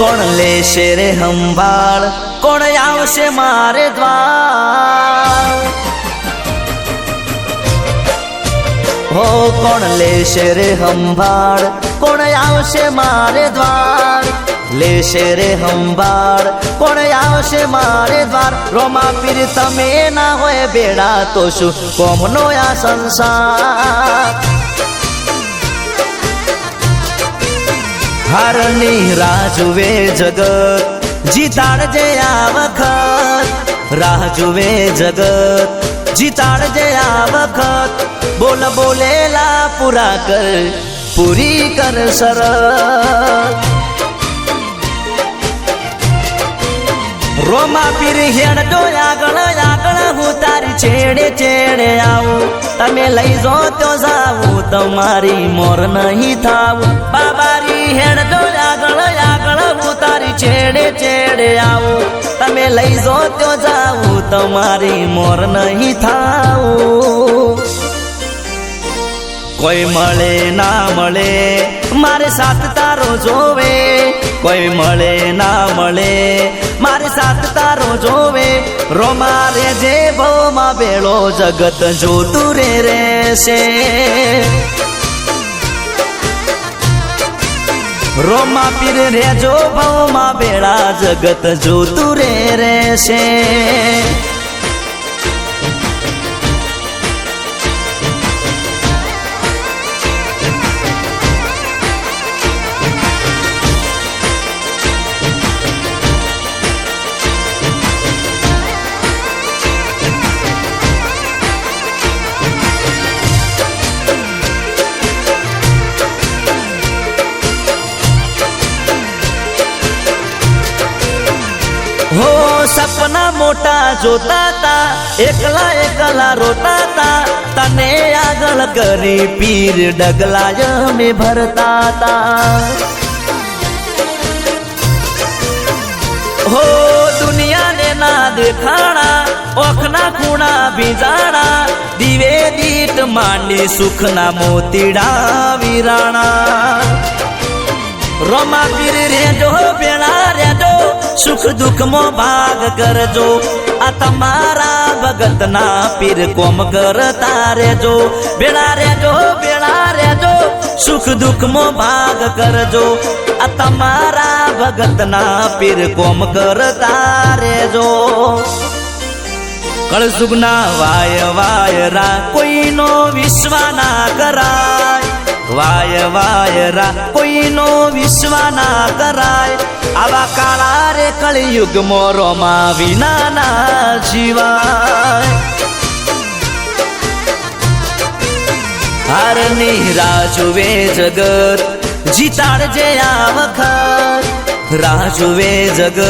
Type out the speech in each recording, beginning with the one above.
કોણ લેશે રે સંભાળ, કોણ આવશે મારે દ્વાર, હો કોણ લેશે રે સંભાળ, કોણ આવશે મારે દ્વાર, લેશે રે સંભાળ, કોણ આવશે મારે દ્વાર. રોમા પીર તમે ના હોય બેડા તો શું કોમનો આ સંસાર. હારની રાહ જુએ જગત, જીતાડજે આ વખત, રાહ જુએ જગત, જીતાડજે આ વખત. બોલ બોલેલા પૂરા કર, પૂરી કર શરત. રોમા પીર હેડજો આગળ આગળ, હું તારી છેડે છેડે આવું. તમે લઈ જો તો જાવું, તમારી મોર નહીં થાવું. બાબારી હેડજો આગળ આગળ, હું તારી છેડે છેડે આવું. તમે લઈ જો તો જાવું, તમારી મોર નહીં થાવું. કોઈ મળે ના મળે મારે સાથ તારો જોવે, કોઈ મળે ના મળે મારે સાથ તારો જોવે. રોમા રે જે ભવમાં બેળો જગત જોતું રે રહેશે. રોમા પીર રેજો ભવમાં બેળા જગત જોતું રે રહેશે. હો સપના મોટા જોતા તા, એકલા એકલા રોતા તા. તને આગળ કરી પીર ડગલા અમે ભરતા તા. હો દુનિયાને ના દેખાણા, ઓખના ખૂણા ભીજાણા. દીવે દીટ માંડી સુખના મોતીડા વિરાણા. રોમા પીર રેજો બેડા રેજો, સુખ દુઃખમાં ભાગ કરજો. આ તમારા ભગતના પીર કોમ કરતા રેજો. બેડા રેજો બેડા રેજો, સુખ દુઃખમાં ભાગ કરજો. આ તમારા ભગતના પીર કોમ કરતા રેજો. કળસુગના વાય વાયરા કોઈનો વિશ્વા ના કરાય, વાય વાયરા કોઈનો વિશ્વા ના કરાય. આવા કાળા રે કળિયુગમાં રોમા વિના ના જીવાય. હારની રાહ જુએ જગત, જીતાડજે આ વખત, રાહ જુએ જગત,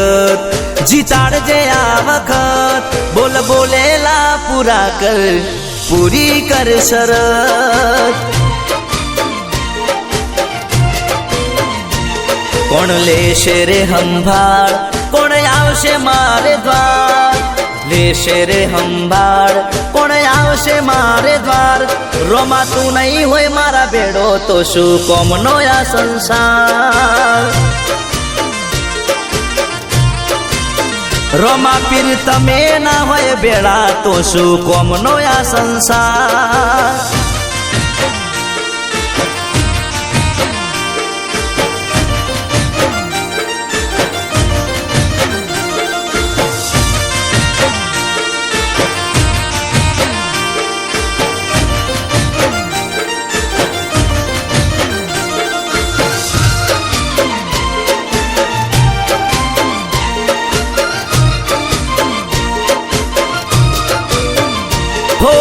જીતાડજે આ વખત. બોલ બોલેલા પૂરા કર, પૂરી કર શરત. કોણ લેશે રે સંભાળ, કોણ આવશે મારે દ્વાર, લેશે રે સંભાળ, કોણ આવશે મારે દ્વાર. રોમા તું નહીં હોય મારા બેડો તો શું કોમનો આ સંસાર. રોમા પીર તમે ના હોય બેડા તો શું કોમનો આ સંસાર. હો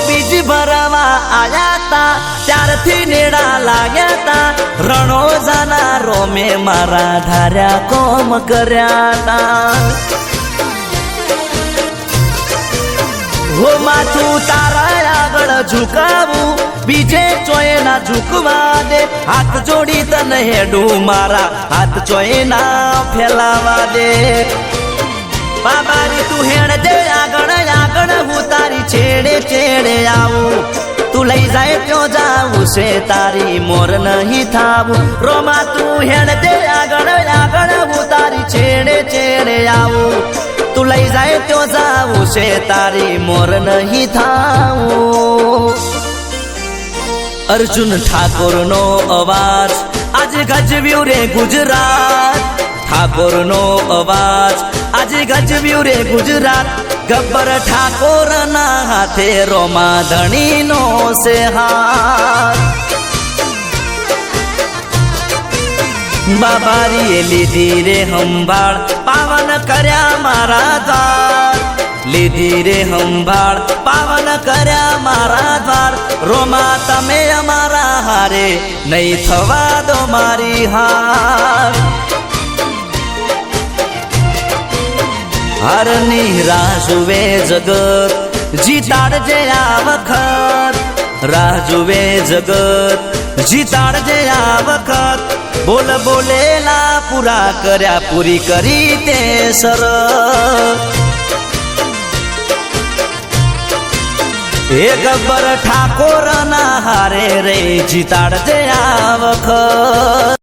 બીજ ભરવા આયા તા, ત્યારથી નેડા લાગ્યા તા. રણો જાના રોમે મારા ધાર્યા કોમ કર્યા તા. હો માથું તારા આગળ ઝુકાવું, બીજે ચોય ના ઝુકવા દે. હાથ જોડી તને હેડું મારા, હાથ ચોય ના ફેલાવા દે. બાબારી તું હેડ દે આગળ આગળ, હું તારી છેડે છેડે આવું. તું તું લઈ જાય ત્યો જાવું છે તારી મોર નહીં થાવું રોમા તું હેડ દે આગળ આગળ હું તારી છેડે છેડે આવું તું લઈ જાય ત્યો જાવું છે તારી મોર નહીં થાવું અર્જુન ઠાકોરનો અવાજ આજે ગજવ્યું રે ગુજરાત ઠાકોરનો અવાજ આજે ગજવ્યું રે ગુજરાત ગબ્બર ઠાકોરના હાથે રોમા ધણીનો છે હાથ બાબારીએ લીધી રે સંભાળ પાવન કર્યા મારા દ્વાર લીધી રે સંભાળ પાવન કર્યા મારા દ્વાર રોમા તમે અમારા હારે નહીં થવા દો મારી હાર હરની રાહ જુએ જગત જીતાડજે આ વખત રાહ જુએ જગત જીતાડજે આ વખત બોલ બોલેલા પૂરા કર્યા પૂરી કરી તે શરત હે ગબ્બર ઠાકોરના હારે રે જીતાડજે આ વખત